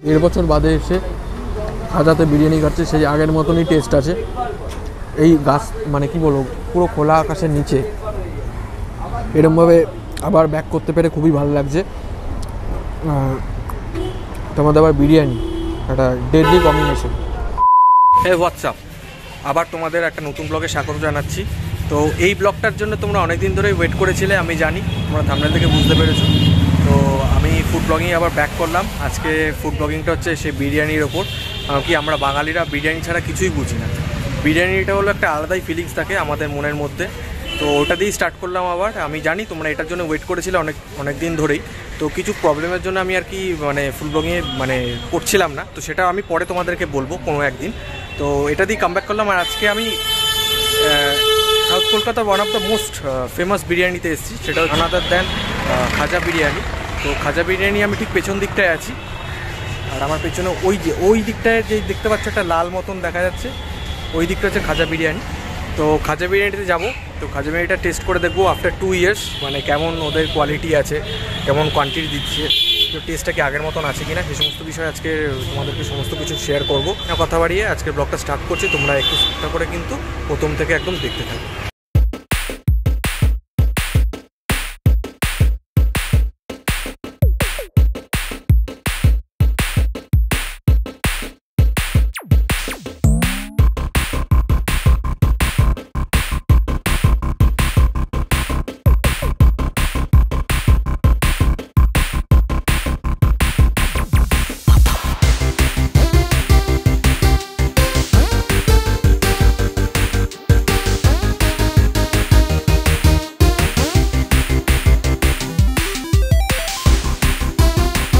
1.5 বছর বাদে এসে খাজাতে বিরিয়ানি খাচ্ছে, সেই আগের মতনই টেস্ট আছে। এই গাছ মানে কি বলবো, পুরো খোলা আকাশের নিচে এরমভাবে আবার ব্যাক করতে পেরে খুবই ভালো লাগছে। তোমাদের আবার বিরিয়ানি একটা ডেডলি কম্বিনেশন। হে হোয়াটসঅ্যাপ, আবার তোমাদের একটা নতুন ব্লগে স্বাগত জানাচ্ছি। তো এই ব্লগটার জন্য তোমরা অনেক দিন ধরেই ওয়েট করেছিলে, আমি জানি, তোমরা থাম্বনেল থেকে বুঝতে পেরেছো। তো আমি ফুড ব্লগিং আবার ব্যাক করলাম। আজকে ফুড ব্লগিংটা হচ্ছে সেই বিরিয়ানির ওপর। কারণ কি আমরা বাঙালিরা বিরিয়ানি ছাড়া কিছুই বুঝি না। বিরিয়ানিটা হলো একটা আলাদাই ফিলিংস থাকে আমাদের মনের মধ্যে। তো ওটা দিয়েই স্টার্ট করলাম আবার। আমি জানি তোমরা এটার জন্য ওয়েট করেছিলে অনেক দিন ধরেই। তো কিছু প্রবলেমের জন্য আমি আর কি ফুড ব্লগিংয়ে করছিলাম না। তো সেটা আমি পরে তোমাদেরকে বলবো কোনো একদিন। তো এটা দিয়ে কামব্যাক করলাম। আর আজকে আমি সাউথ কলকাতার one of the most famous বিরিয়ানিতে এসেছি, সেটা হচ্ছে আনাদার দ্যান খাজা বিরিয়ানি। তো খাজা বিরিয়ানি আমি ঠিক পেছন দিকটায় আছি। আর আমার পেছনে ওই দিকটায় যে দেখতে পাচ্ছ একটা লাল মতন দেখা যাচ্ছে, ওই দিকটা হচ্ছে খাজা বিরিয়ানি। তো খাজা বিরিয়ানিতে যাবো। তো খাজা বিরিয়ানিটা টেস্ট করে দেখবো আফটার 2 ইয়ার্স, কেমন ওদের কোয়ালিটি আছে, কেমন কোয়ান্টিটি দিচ্ছে, তো টেস্টটা কি আগের মতন আছে কিনা, সেই সমস্ত বিষয়ে আজকে তোমাদেরকে সমস্ত কিছু শেয়ার করবো। কথা বাড়িয়ে আজকের ব্লগটা স্টার্ট করছি। তোমরা একটু চেষ্টা করে কিন্তু প্রথম থেকে একদম দেখতে থাকো।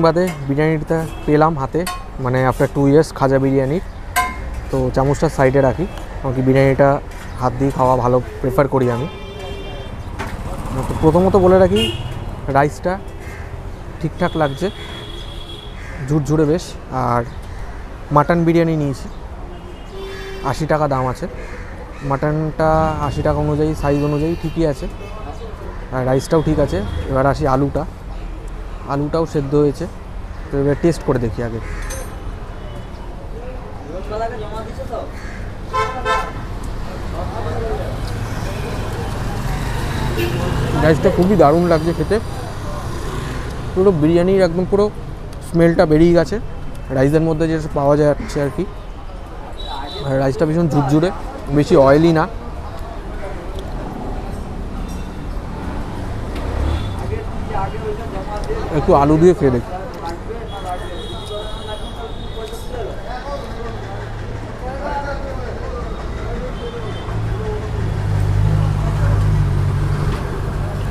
বাদে বিরিয়ানিটা পেলাম হাতে, আফটার 2 ইয়ার্স খাজা বিরিয়ানির। তো চামচটা সাইডে রাখি, কারণ কি বিরিয়ানিটা হাত দিয়ে খাওয়া ভালো প্রেফার করি আমি। তো প্রথমত বলে রাখি, রাইসটা ঠিকঠাক লাগছে, ঝুরঝুরে বেশ। আর মাটন বিরিয়ানি নিয়েছি, 80 টাকা দাম আছে। মাটনটা 80 টাকা অনুযায়ী, সাইজ অনুযায়ী ঠিকই আছে। আর রাইসটাও ঠিক আছে। এবার আসি আলুটাও সেদ্ধ হয়েছে। তো এবার টেস্ট করে দেখি আগে। রাইসটা খুবই দারুণ লাগছে খেতে। পুরো বিরিয়ানির একদম পুরো স্মেলটা বেরিয়ে গেছে রাইসের মধ্যে, যেটা পাওয়া যাচ্ছে আর কি। আর রাইসটা ভীষণ ঝুরঝুরে, বেশি অয়েলি না। একটু আলু দিয়ে খেয়ে দেখি।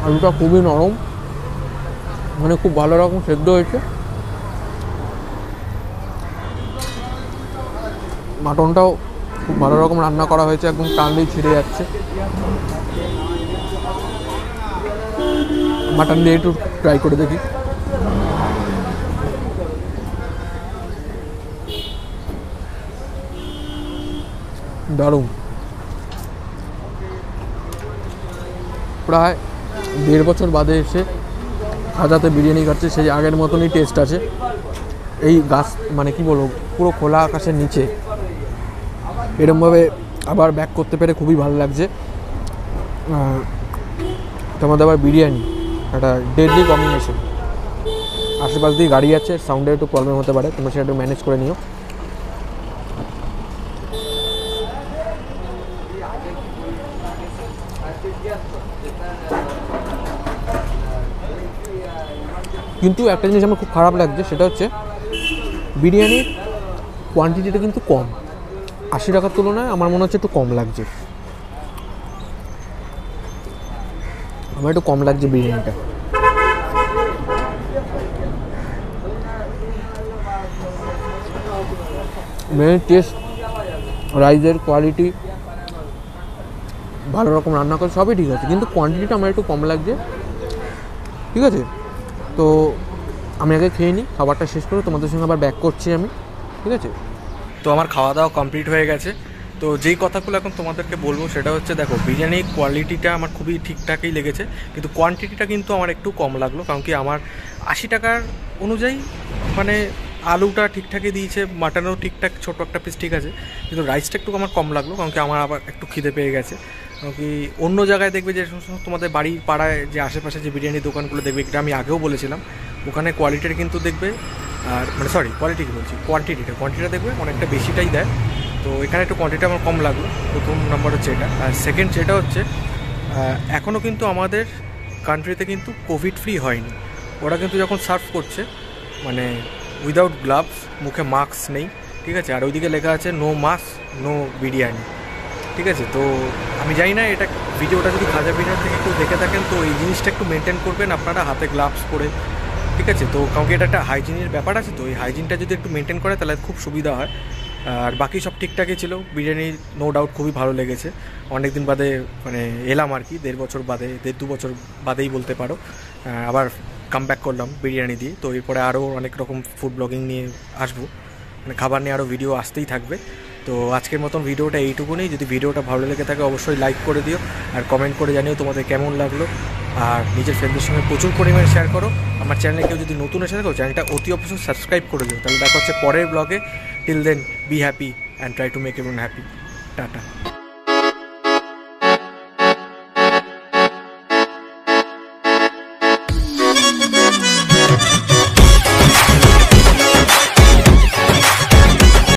আলুটা খুবই নরম, খুব ভালো রকম সেদ্ধ হয়েছে। মাটনটাও খুব ভালো রকম রান্না করা হয়েছে, একদম টানলেই ছিঁড়ে যাচ্ছে। মাটন দিয়ে একটু ট্রাই করে দেখি। দারুণ। প্রায় 1.5 বছর বাদে এসে খাজাতে বিরিয়ানি খাচ্ছে, সেই আগের মতনই টেস্ট আছে। এই গাছ কি বলবো, পুরো খোলা আকাশের নিচে এরমভাবে আবার ব্যাক করতে পেরে খুবই ভালো লাগছে। তোমাদের আবার বিরিয়ানি একটা ডেডলি কম্বিনেশন। আশেপাশ দিয়ে গাড়ি আছে, সাউন্ডের একটু প্রবলেম হতে পারে, তোমরা সেটা একটু ম্যানেজ করে নিও। কিন্তু একটা জিনিস আমার খুব খারাপ লাগছে, সেটা হচ্ছে বিরিয়ানির কোয়ান্টিটিটা কিন্তু কম। 80 টাকার তুলনায় আমার মনে হচ্ছে একটু কম লাগছে। আমার একটু কম লাগছে বিরিয়ানিটা। বিরিয়ানির টেস্ট, রাইসের কোয়ালিটি, ভালো রকম রান্না করে সবই ঠিক আছে, কিন্তু কোয়ান্টিটিটা আমার একটু কম লাগছে। ঠিক আছে, তো আমি আগে খেয়ে নিই, খাবারটা শেষ করে তোমাদের সঙ্গে আবার ব্যাক করছি আমি। ঠিক আছে, তো আমার খাওয়া দাওয়া কমপ্লিট হয়ে গেছে। তো যেই কথাগুলো এখন তোমাদেরকে বলবো সেটা হচ্ছে, দেখো বিরিয়ানির কোয়ালিটিটা আমার খুবই ঠিকঠাকই লেগেছে, কিন্তু কোয়ান্টিটিটা কিন্তু আমার একটু কম লাগলো। কারণ কি আমার 80 টাকার অনুযায়ী আলুটা ঠিকঠাকই দিয়েছে, মাটনও ঠিকঠাক ছোটো একটা পিস ঠিক আছে, কিন্তু রাইসটা একটু আমার কম লাগলো, কারণ কি আমার আবার একটু খিদে পেয়ে গেছে। কারণ কি অন্য জায়গায় দেখবে যে সমস্ত তোমাদের বাড়ির পাড়ায় যে আশেপাশে যে বিরিয়ানি দোকানগুলো দেখবে, এটা আমি আগেও বলেছিলাম, ওখানে কোয়ালিটির কিন্তু দেখবে, আর মানে সরি কোয়ালিটি কী বলছি, কোয়ান্টিটিটা দেখবে অনেকটা বেশিটাই দেয়। তো এখানে একটু কোয়ান্টিটি আমার কম লাগলো, প্রথম নম্বর হচ্ছে এটা। আর সেকেন্ড যেটা হচ্ছে, এখনও কিন্তু আমাদের কান্ট্রিতে কিন্তু কোভিড ফ্রি হয়নি। ওরা কিন্তু যখন সার্ভ করছে মানে উইদাউট গ্লাভস, মুখে মাস্ক নেই, ঠিক আছে, আর ওইদিকে লেখা আছে নো মাস্ক নো বিরিয়ানি, ঠিক আছে। তো আমি জানি না এটা ভিডিওটা যদি খাজা বিরিয়ানি থেকে কেউ দেখে থাকেন তো এই জিনিসটা একটু মেনটেন করবেন আপনারা, হাতে গ্লাভস পরে, ঠিক আছে। তো কারণ কি এটা একটা হাইজিনের ব্যাপার আছে, তো এই হাইজিনটা যদি একটু মেনটেন করে তাহলে খুব সুবিধা হয়। আর বাকি সব ঠিকঠাকই ছিল, বিরিয়ানি নো ডাউট খুবই ভালো লেগেছে। অনেক দিন বাদে মানে এলাম আর কি, 1.5 বছর বাদে, 1.5-2 বছর বাদেই বলতে পারো, আবার কামব্যাক করলাম বিরিয়ানি দিয়ে। তো এরপরে আরও অনেক রকম ফুড ব্লগিং নিয়ে আসবো, মানে খাবার নিয়ে আরও ভিডিও আসতেই থাকবে। তো আজকের মতন ভিডিওটা এইটুকুনি। যদি ভিডিওটা ভালো লেগে থাকে অবশ্যই লাইক করে দিও, আর কমেন্ট করে জানিও তোমাদের কেমন লাগলো, আর নিজের ফ্রেন্ডদের সঙ্গে প্রচুর পরিমাণে শেয়ার করো। আমার চ্যানেলে কেউ যদি নতুন এসে থাকো চ্যানেলটা অতি অবশ্যই সাবস্ক্রাইব করে দিও। তাহলে দেখা হচ্ছে পরের ব্লগে। Till then be happy and try to make everyone happy. Tata.